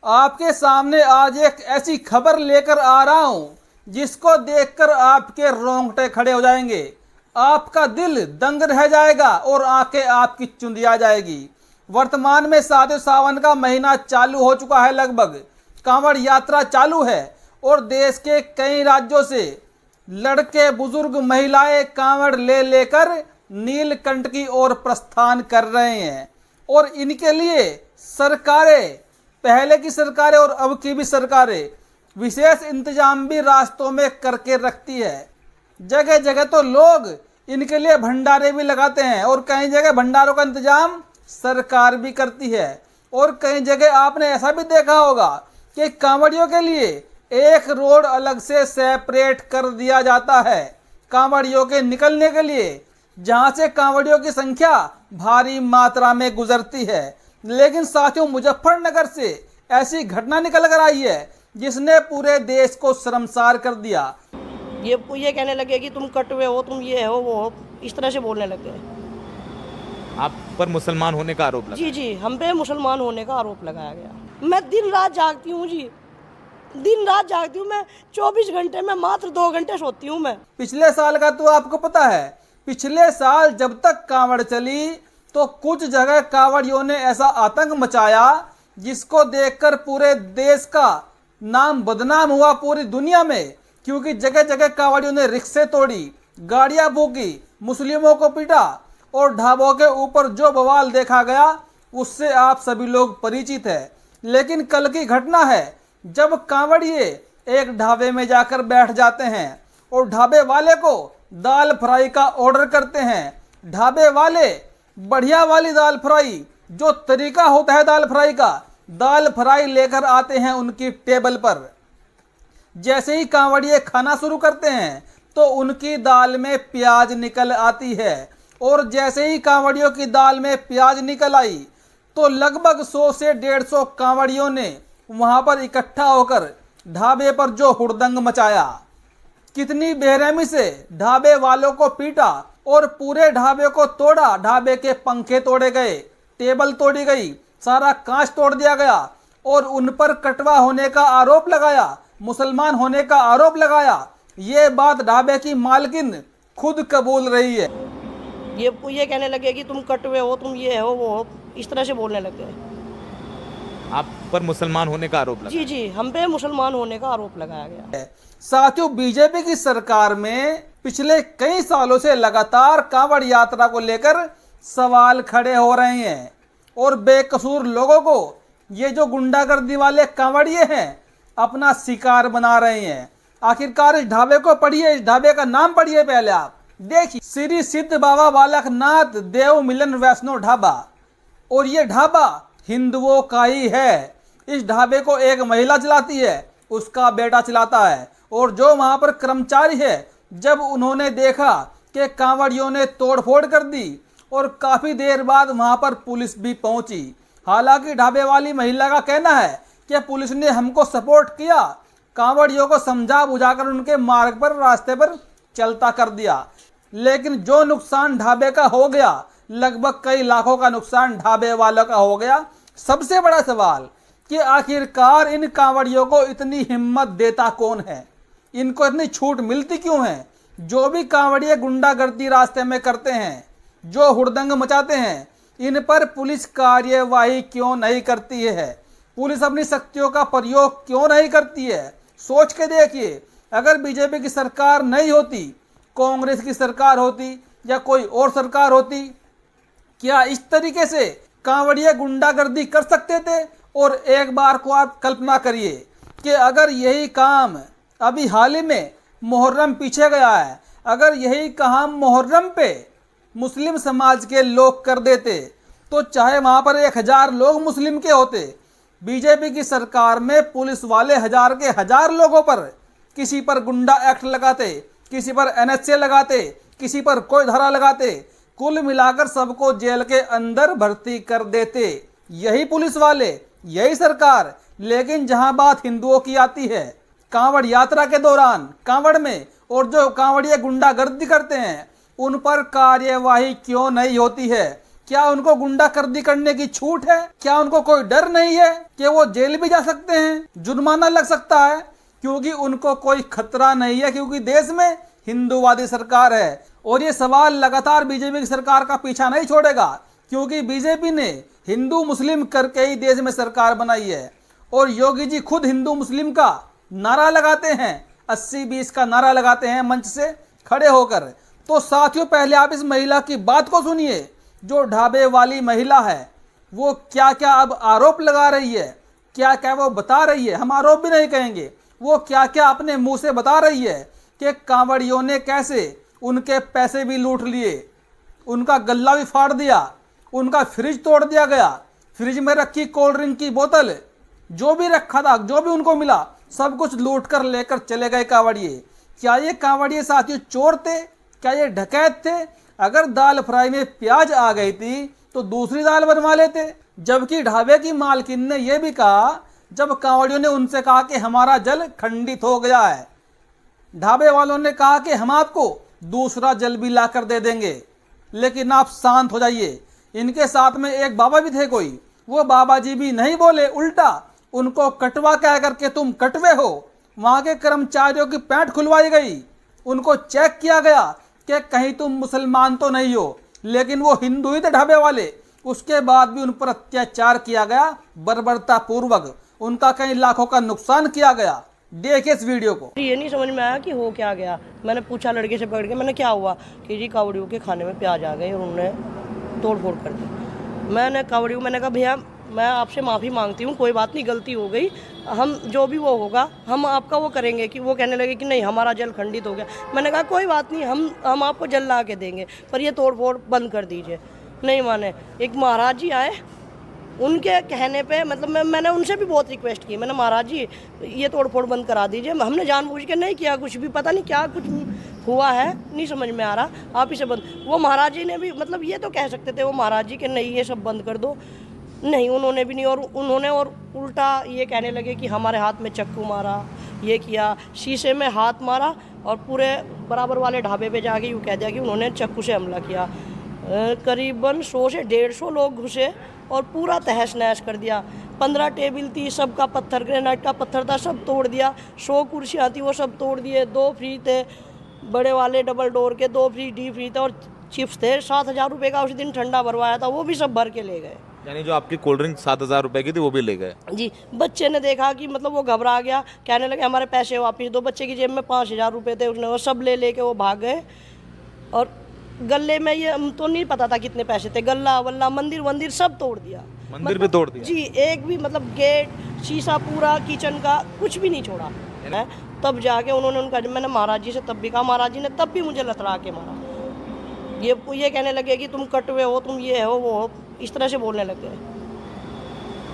आपके सामने आज एक ऐसी खबर लेकर आ रहा हूं जिसको देखकर आपके रोंगटे खड़े हो जाएंगे, आपका दिल दंग रह जाएगा और आंखें आपकी चुंधिया जाएगी। वर्तमान में साधु सावन का महीना चालू हो चुका है, लगभग कांवड़ यात्रा चालू है और देश के कई राज्यों से लड़के बुजुर्ग महिलाएं कांवड़ ले लेकर नीलकंठ की ओर प्रस्थान कर रहे हैं। और इनके लिए सरकारें, पहले की सरकारें और अब की भी सरकारें विशेष इंतजाम भी रास्तों में करके रखती है। जगह जगह तो लोग इनके लिए भंडारे भी लगाते हैं और कई जगह भंडारों का इंतजाम सरकार भी करती है। और कई जगह आपने ऐसा भी देखा होगा कि कांवड़ियों के लिए एक रोड अलग से सेपरेट कर दिया जाता है कांवड़ियों के निकलने के लिए, जहां से कांवड़ियों की संख्या भारी मात्रा में गुजरती है। लेकिन साथियों, मुजफ्फरनगर से ऐसी घटना निकल कर आई है जिसने पूरे देश को शर्मसार कर दिया। ये कहने लगे कि तुम कटवे हो, तुम ये हो वो हो, इस तरह से बोलने लगे। आप पर मुसलमान होने का आरोप लगा? जी, हम पे मुसलमान होने का आरोप लगाया गया। मैं दिन रात जागती हूँ जी, दिन रात जागती हूँ मैं। 24 घंटे में मात्र 2 घंटे सोती हूँ मैं। पिछले साल का तो आपको पता है, पिछले साल जब तक कांवड़ चली तो कुछ जगह कांवड़ियों ने ऐसा आतंक मचाया जिसको देखकर पूरे देश का नाम बदनाम हुआ पूरी दुनिया में। क्योंकि जगह जगह कांवड़ियों ने रिक्शे तोड़ी, गाड़ियां फूकी, मुस्लिमों को पीटा और ढाबों के ऊपर जो बवाल देखा गया उससे आप सभी लोग परिचित है। लेकिन कल की घटना है जब कांवड़िए एक ढाबे में जाकर बैठ जाते हैं और ढाबे वाले को दाल फ्राई का ऑर्डर करते हैं। ढाबे वाले बढ़िया वाली दाल फ्राई, जो तरीका होता है दाल फ्राई का, दाल फ्राई लेकर आते हैं उनकी टेबल पर। जैसे ही कांवड़िए खाना शुरू करते हैं तो उनकी दाल में प्याज निकल आती है। और जैसे ही कांवड़ियों की दाल में प्याज निकल आई तो लगभग 100 से 150 कांवड़ियों ने वहां पर इकट्ठा होकर ढाबे पर जो हुड़दंग मचाया, कितनी बेरहमी से ढाबे वालों को पीटा और पूरे ढाबे को तोड़ा। ढाबे के पंखे तोड़े गए, टेबल तोड़ी गई, सारा कांच तोड़ दिया गया और उन पर कटवा होने का आरोप लगाया, मुसलमान होने का आरोप लगाया। ये बात ढाबे की मालकिन खुद कबूल रही है। ये कहने लगे कि तुम कटवे हो, तुम ये हो वो हो, इस तरह से बोलने लगे। आप पर मुसलमान होने का आरोप लगा? जी, हम पे मुसलमान होने का आरोप लगाया गया। साथियों, बीजेपी की सरकार में पिछले कई सालों से लगातार कांवड़ यात्रा को लेकर सवाल खड़े हो रहे हैं और बेकसूर लोगों को ये जो गुंडागर्दी वाले कांवड़िए हैं अपना शिकार बना रहे हैं। आखिरकार इस ढाबे को पढ़िए, इस ढाबे का नाम पढ़िए पहले आप देखिए, श्री सिद्ध बाबा बालकनाथ देव मिलन वैष्णो ढाबा। और ये ढाबा हिंदुओं का ही है। इस ढाबे को एक महिला चलाती है, उसका बेटा चलाता है। और जो वहां पर कर्मचारी है, जब उन्होंने देखा कि कांवड़ियों ने तोड़फोड़ कर दी और काफी देर बाद वहां पर पुलिस भी पहुंची। हालांकि ढाबे वाली महिला का कहना है कि पुलिस ने हमको सपोर्ट किया, कांवड़ियों को समझा बुझाकर उनके मार्ग पर, रास्ते पर चलता कर दिया। लेकिन जो नुकसान ढाबे का हो गया, लगभग कई लाखों का नुकसान ढाबे वालों का हो गया। सबसे बड़ा सवाल कि आखिरकार इन कांवड़ियों को इतनी हिम्मत देता कौन है, इनको इतनी छूट मिलती क्यों है? जो भी कांवड़िए गुंडागर्दी रास्ते में करते हैं, जो हुड़दंग मचाते हैं, इन पर पुलिस कार्यवाही क्यों नहीं करती है? पुलिस अपनी शक्तियों का प्रयोग क्यों नहीं करती है? सोच के देखिए, अगर बीजेपी की सरकार नहीं होती, कांग्रेस की सरकार होती या कोई और सरकार होती, क्या इस तरीके से कांवड़िए गुंडागर्दी कर सकते थे? और एक बार को आप कल्पना करिए कि अगर यही काम अभी हाल ही में मुहर्रम पीछे गया है, अगर यही काम मुहर्रम पे मुस्लिम समाज के लोग कर देते तो चाहे वहां पर 1000 लोग मुस्लिम के होते, बीजेपी की सरकार में पुलिस वाले 1000 के 1000 लोगों पर किसी पर गुंडा एक्ट लगाते, किसी पर NHA लगाते, किसी पर कोई धारा लगाते, कुल मिलाकर सबको जेल के अंदर भर्ती कर देते, यही पुलिस वाले, यही सरकार। लेकिन जहां बात हिंदुओं की आती है, कांवड़ यात्रा के दौरान कांवड़ में, और जो कांवड़िए गुंडागर्दी करते हैं उन पर कार्यवाही क्यों नहीं होती है? क्या उनको गुंडागर्दी करने की छूट है? क्या उनको कोई डर नहीं है कि वो जेल भी जा सकते हैं, जुर्माना लग सकता है? क्योंकि उनको कोई खतरा नहीं है, क्योंकि देश में हिंदूवादी सरकार है। और ये सवाल लगातार बीजेपी की सरकार का पीछा नहीं छोड़ेगा, क्योंकि बीजेपी ने हिंदू मुस्लिम करके ही देश में सरकार बनाई है। और योगी जी खुद हिंदू मुस्लिम का नारा लगाते हैं, 80-20 का नारा लगाते हैं मंच से खड़े होकर। तो साथियों, पहले आप इस महिला की बात को सुनिए। जो ढाबे वाली महिला है वो क्या क्या अब आरोप लगा रही है, क्या क्या वो बता रही है, हम आरोप भी नहीं कहेंगे, वो क्या क्या अपने मुंह से बता रही है कि कांवड़ियों ने कैसे उनके पैसे भी लूट लिए, उनका गल्ला भी फाड़ दिया, उनका फ्रिज तोड़ दिया गया, फ्रिज में रखी कोल्ड ड्रिंक की बोतल, जो भी रखा था, जो भी उनको मिला, सब कुछ लूट कर लेकर चले गए कांवड़िए। क्या ये कांवड़िए साथियों चोर थे? क्या ये डकैत थे? अगर दाल फ्राई में प्याज आ गई थी तो दूसरी दाल बनवा लेते। जबकि ढाबे की मालकिन ने यह भी कहा, जब कांवड़ियों ने उनसे कहा कि हमारा जल खंडित हो गया है, ढाबे वालों ने कहा कि हम आपको दूसरा जल भी लाकर दे देंगे, लेकिन आप शांत हो जाइए। इनके साथ में एक बाबा भी थे कोई, वो बाबा जी भी नहीं बोले, उल्टा उनको कटवा कह करके तुम कटवे हो। वहां के कर्मचारियों की पैंट खुलवाई गई, उनको चेक किया गया कि कहीं तुम मुसलमान तो नहीं हो, लेकिन वो हिंदू ही थे ढाबे वाले। उसके बाद भी उन पर अत्याचार किया गया बर्बरता पूर्वक, उनका कई लाखों का नुकसान किया गया। देखिए इस वीडियो को। ये नहीं समझ में आया कि हो क्या गया। मैंने पूछा लड़के से पकड़ के, मैंने क्या हुआ कि जी कावड़ियों के खाने में प्याज आ गए और उन्होंने तोड़ फोड़ कर दी। मैंने कहा भैया मैं आपसे माफ़ी मांगती हूँ, कोई बात नहीं, गलती हो गई, हम जो भी वो होगा हम आपका वो करेंगे। कि वो कहने लगे कि नहीं हमारा जल खंडित हो गया। मैंने कहा कोई बात नहीं, हम आपको जल ला के देंगे, पर ये तोड़ फोड़ बंद कर दीजिए। नहीं माने। एक महाराज जी आए, उनके कहने पे मतलब मैंने उनसे भी बहुत रिक्वेस्ट की, मैंने महाराज जी ये तोड़ फोड़ बंद करा दीजिए। हमने जानबूझ के नहीं किया, कुछ भी पता नहीं क्या कुछ हुआ है, नहीं समझ में आ रहा, आप इसे बंद। वो महाराज जी ने भी मतलब ये तो कह सकते थे वो महाराज जी कि नहीं ये सब बंद कर दो, नहीं उन्होंने भी नहीं। और उन्होंने और उल्टा ये कहने लगे कि हमारे हाथ में चक्कू मारा, ये किया, शीशे में हाथ मारा और पूरे बराबर वाले ढाबे पे जाके यूँ कह दिया कि उन्होंने चक्कू से हमला किया। करीबन 100 से 150 लोग घुसे और पूरा तहस नहस कर दिया। 15 टेबल थी, सबका पत्थर ग्रेनाइट का पत्थर था, सब तोड़ दिया। 100 कुर्सियाँ थी वो सब तोड़ दिए। 2 फ्रिज थे बड़े वाले डबल डोर के, 2 फ्रिज डी फ्रिज थे और चिप्स थे। 7,000 रुपये का उस दिन ठंडा भरवाया था, वो भी सब भर के ले गए। यानी जो आपकी कोल्ड ड्रिंक 7,000 रुपए की थी वो भी ले गए जी। बच्चे ने देखा कि मतलब वो घबरा गया, कहने लगे हमारे पैसे वापस दो। बच्चे की जेब में 5,000 रुपये थे, उसने वो सब ले लेके वो भाग गए। और गले में ये तो नहीं पता था कितने पैसे थे, गल्ला वल्ला मंदिर वंदिर सब तोड़ दिया। मंदिर भी तोड़ दिया जी। एक भी मतलब गेट शीशा पूरा किचन का कुछ भी नहीं छोड़ा है। तब जाके उन्होंने उनका, मैंने महाराज जी से तब भी कहा, महाराज जी ने तब भी मुझे लतरा के मारा। ये कहने लगे कि तुम कटवे हो, तुम ये हो वो हो, इस तरह से बोलने लग गए।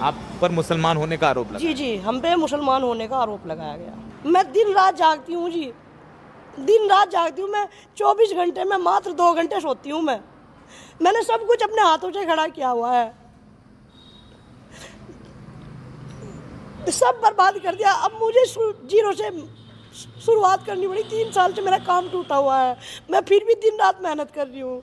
आप पर मुसलमान होने का आरोप लगा? जी जी, हम पे मुसलमान होने का आरोप लगाया गया। मैं दिन रात जागती हूँ जी, दिन रात जागती हूँ मैं। 24 घंटे में मात्र 2 घंटे सोती हूँ मैंने सब कुछ अपने हाथों से खड़ा किया हुआ है, सब बर्बाद कर दिया। अब मुझे जीरो से शुरुआत करनी पड़ी। 3 साल से मेरा काम टूटा हुआ है, मैं फिर भी दिन रात मेहनत कर रही हूँ।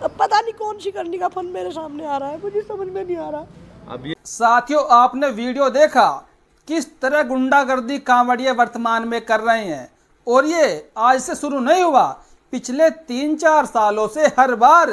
अब पता नहीं कौन सी करनी का फन मेरे सामने आ रहा है, मुझे समझ में नहीं आ रहा। अब ये साथियों, आपने वीडियो देखा किस तरह गुंडागर्दी कांवड़िए वर्तमान में कर रहे हैं। और ये आज से शुरू नहीं हुआ, पिछले 3-4 सालों से हर बार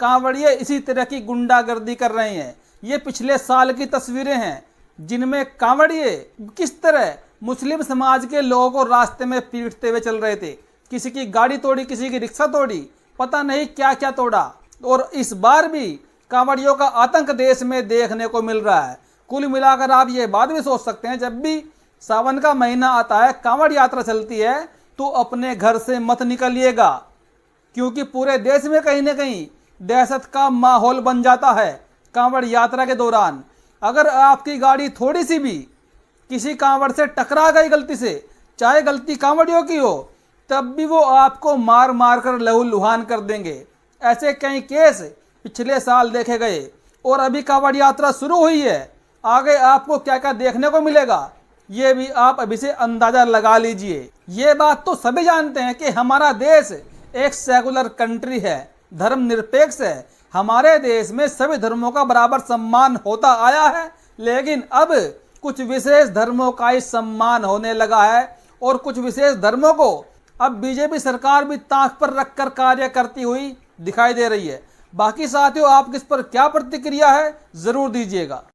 कांवड़िए इसी तरह की गुंडागर्दी कर रहे हैं। ये पिछले साल की तस्वीरें हैं जिनमें कांवड़िए किस तरह मुस्लिम समाज के लोगों को रास्ते में पीटते हुए चल रहे थे। किसी की गाड़ी तोड़ी, किसी की रिक्शा तोड़ी, पता नहीं क्या क्या तोड़ा। और इस बार भी कांवड़ियों का आतंक देश में देखने को मिल रहा है। कुल मिलाकर आप ये बात भी सोच सकते हैं, जब भी सावन का महीना आता है, कांवड़ यात्रा चलती है, तो अपने घर से मत निकलिएगा, क्योंकि पूरे देश में कहीं ना कहीं दहशत का माहौल बन जाता है कांवड़ यात्रा के दौरान। अगर आपकी गाड़ी थोड़ी सी भी किसी कांवड़ से टकरा गई गलती से, चाहे गलती कांवड़ियों की हो, तब भी वो आपको मार मार कर लहूलुहान कर देंगे। ऐसे कई केस पिछले साल देखे गए और अभी कांवड़ यात्रा शुरू हुई है। आगे आपको क्या क्या देखने को मिलेगा ये भी आप अभी से अंदाजा लगा लीजिए। ये बात तो सभी जानते हैं कि हमारा देश एक सेकुलर कंट्री है, धर्मनिरपेक्ष है। हमारे देश में सभी धर्मों का बराबर सम्मान होता आया है, लेकिन अब कुछ विशेष धर्मों का ही सम्मान होने लगा है और कुछ विशेष धर्मों को अब बीजेपी सरकार भी ताक पर रखकर कार्य करती हुई दिखाई दे रही है। बाकी साथियों, आपकी इस पर क्या प्रतिक्रिया है, जरूर दीजिएगा।